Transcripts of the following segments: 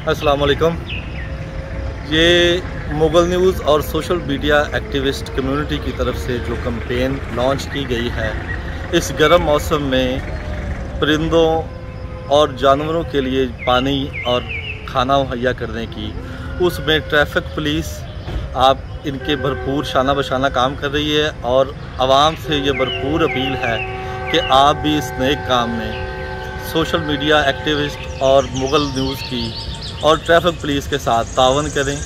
अस्सलाम वालेकुम। ये मुगल न्यूज़ और सोशल मीडिया एक्टिविस्ट कम्युनिटी की तरफ से जो कैंपेन लॉन्च की गई है, इस गर्म मौसम में परिंदों और जानवरों के लिए पानी और खाना मुहैया करने की, उसमें ट्रैफिक पुलिस आप इनके भरपूर शाना बशाना काम कर रही है और आवाम से ये भरपूर अपील है कि आप भी इस नेक काम में सोशल मीडिया एक्टिविस्ट और मुगल न्यूज़ की और ट्रैफिक पुलिस के साथ तावन करें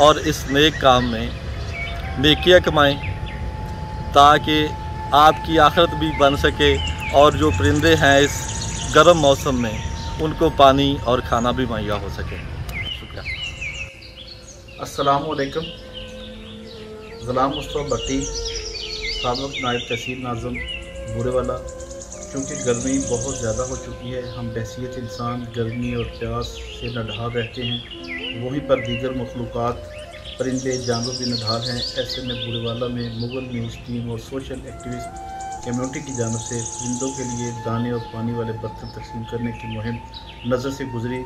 और इस नेक काम में नेकियां कमाएं, ताकि आपकी आखिरत भी बन सके और जो परिंदे हैं इस गर्म मौसम में उनको पानी और खाना भी मुहैया हो सके। शुक्रिया। अस्सलाम वालेकुम। ग़ुलाम मुस्तफ़ा भट्टी, साबिक़ नायब तहसील नाज़िम बुरेवाला। क्योंकि गर्मी बहुत ज़्यादा हो चुकी है, हम बहसीत इंसान गर्मी और प्यास से नढाल रहते हैं, वहीं पर दीगर मखलूक़ात परिंदे जानवर भी नढाल हैं। ऐसे में बुरेवाला में मुगल न्यूज़ टीम और सोशल एक्टिविस्ट कम्युनिटी की जानिब से परिंदों के लिए दाने और पानी वाले बर्तन तकसीम करने की मुहिम नज़र से गुजरी,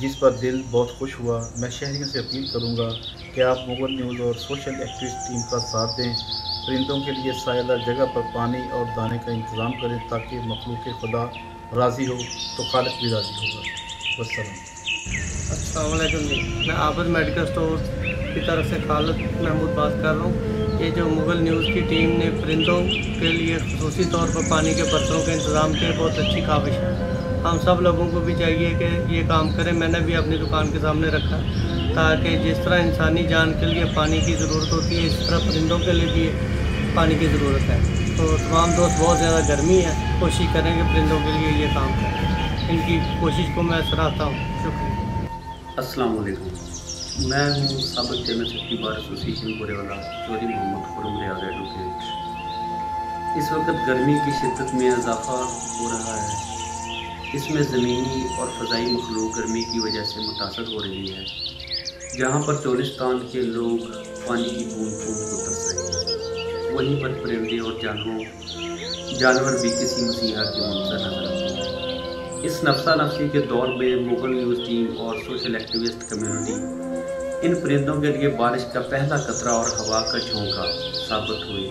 जिस पर दिल बहुत खुश हुआ। मैं शहरियों से अपील करूँगा कि आप मुगल न्यूज़ और सोशल एक्टिविस्ट टीम का साथ दें, परिंदों के लिए सायेदार जगह पर पानी और दाने का इंतज़ाम करें, ताकि मखलूक़ खुदा राज़ी हो तो खालिक भी राज़ी होगा। वस्सलाम। अस्सलाम वालेकुम जी, मैं आबद मेडिकल स्टोर की तरफ से खालिद महमूद बात कर रहा हूँ। ये जो मुगल न्यूज़ की टीम ने परिंदों के लिए ख़ुसूसी तौर पर पानी के बर्तनों का इंतज़ाम किया, बहुत अच्छी काविश है। हम सब लोगों को भी चाहिए कि ये काम करें। मैंने भी अपनी दुकान के सामने रखा, ताकि जिस तरह इंसानी जान के लिए पानी की ज़रूरत होती है, इस तरह परिंदों के लिए भी पानी की ज़रूरत है। तो तमाम दोस्त, बहुत ज़्यादा गर्मी है, कोशिश करें कि परिंदों के लिए ये काम करें। इनकी कोशिश को मैं सराहता हूँ। शुक्रिया। अस्सलाम वालेकुम। मैं हूँ साबिक़ chairman secretary bar association Burewala, Chaudhry Mohammad Khurram Riaz advocate. इस वक्त गर्मी की शिद्दत में इजाफा हो रहा है। इसमें ज़मीनी और फ़ज़ाई मखलूक गर्मी की वजह से मुतासर हो रही है। जहाँ पर चोलिस्तान के लोग पानी की बूंद बूंद को तरस रहे हैं, वहीं पर परिंदे और जानवर भी किसी मसीहा के मंजर नजर आते हैं। इस नफ्सा नफ्सी के दौर में मुगल न्यूज़ टीम और सोशल एक्टिविस्ट कम्युनिटी इन परिंदों के लिए बारिश का पहला कतरा और हवा का झोंका साबित हुई,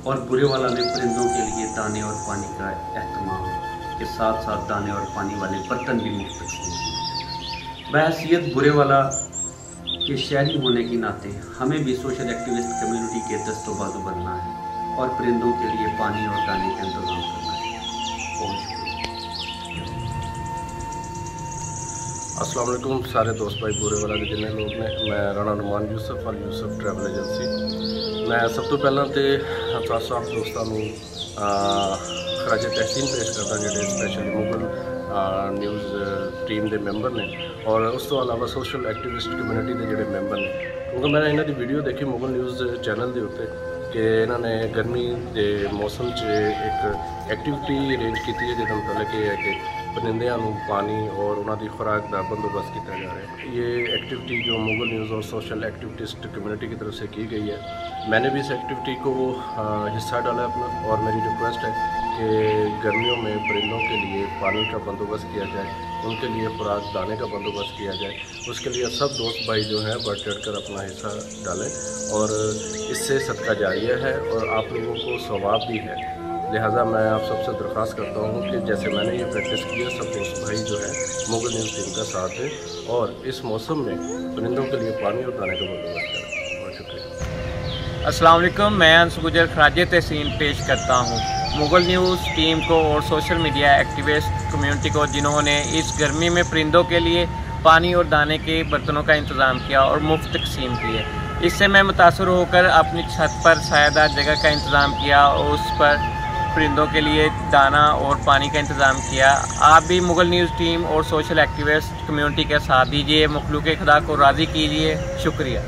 और बुरेवाला में परिंदों के लिए दाने और पानी का एहतमाम के साथ साथ दाने और पानी वाले बर्तन भी मुफ्त हैं। बहैसियत बुरेवाला के शहरी होने के नाते हमें भी सोशल एक्टिविस्ट कम्युनिटी के दस्तोबाजू बनना है और परिंदों के लिए पानी और दाने का इंतजाम करना है। बहुत शुक्रिया। अस्सलाम वालेकुम सारे दोस्त भाई बुरेवाला के जिन्हें लोग ने। मैं राणा नुमान यूसुफ अल यूसुफ ट्रैवल एजेंसी। मैं सब तो पहला तो सब दोस्तों को खराज तहसीन पेश करता जोड़े स्पैशली मुगल न्यूज़ टीम के मैंबर ने, और उस तो अलावा सोशल एक्टिविस्ट कम्युनिटी के जोड़े मैंबर ने। क्योंकि मैंने इन्हों की वीडियो देखी मुगल न्यूज़ चैनल के उत्ते कि इन्होंने गर्मी के मौसम एक एक्टिविटी अरेंज की है, जिसका मतलब ये है कि परिंदियां पानी और उन्होंने खुराक का बंदोबस्त किया जा रहा है। ये एक्टिविटी जो मुगल न्यूज़ और सोशल एक्टिविस्ट कम्युनिटी की तरफ से की गई है, मैंने भी इस एक्टिविटी को हिस्सा डाला अपना, और मेरी रिक्वेस्ट है कि गर्मियों में परिंदों के लिए पानी का बंदोबस्त किया जाए, उनके लिए खुराक दाने का बंदोबस्त किया जाए। उसके लिए सब दोस्त भाई जो हैं बढ़ चढ़ कर अपना हिस्सा डालें, और इससे सदका जारिया है और आप लोगों को सवाब भी है। लिहाजा मैं आप सबसे दरख्वास्त करता हूँ कि जैसे मैंने ये प्रैक्टिस की है, सब दोस्त भाई जो है मुगल न्यूज़ टीम का साथ है और इस मौसम में परिंदों के लिए पानी और दाने का बंदोबस्त करें। बहुत शुक्रिया। अस्सलाम वालेकुम। मैं अंस गुजर खराज तहसीन पेश करता हूँ मुगल न्यूज़ टीम को और सोशल मीडिया एक्टिविस्ट कम्युनिटी को, जिन्होंने इस गर्मी में परिंदों के लिए पानी और दाने के बर्तनों का इंतज़ाम किया और मुफ्त तकसीम किए। इससे मैं मुतासर होकर अपनी छत पर सायेदार जगह का इंतज़ाम किया और उस पर परिंदों के लिए दाना और पानी का इंतज़ाम किया। आप भी मुगल न्यूज़ टीम और सोशल एक्टिविस्ट कम्युनिटी के साथ दीजिए, मखलूक़ खुदा को राज़ी कीजिए। शुक्रिया।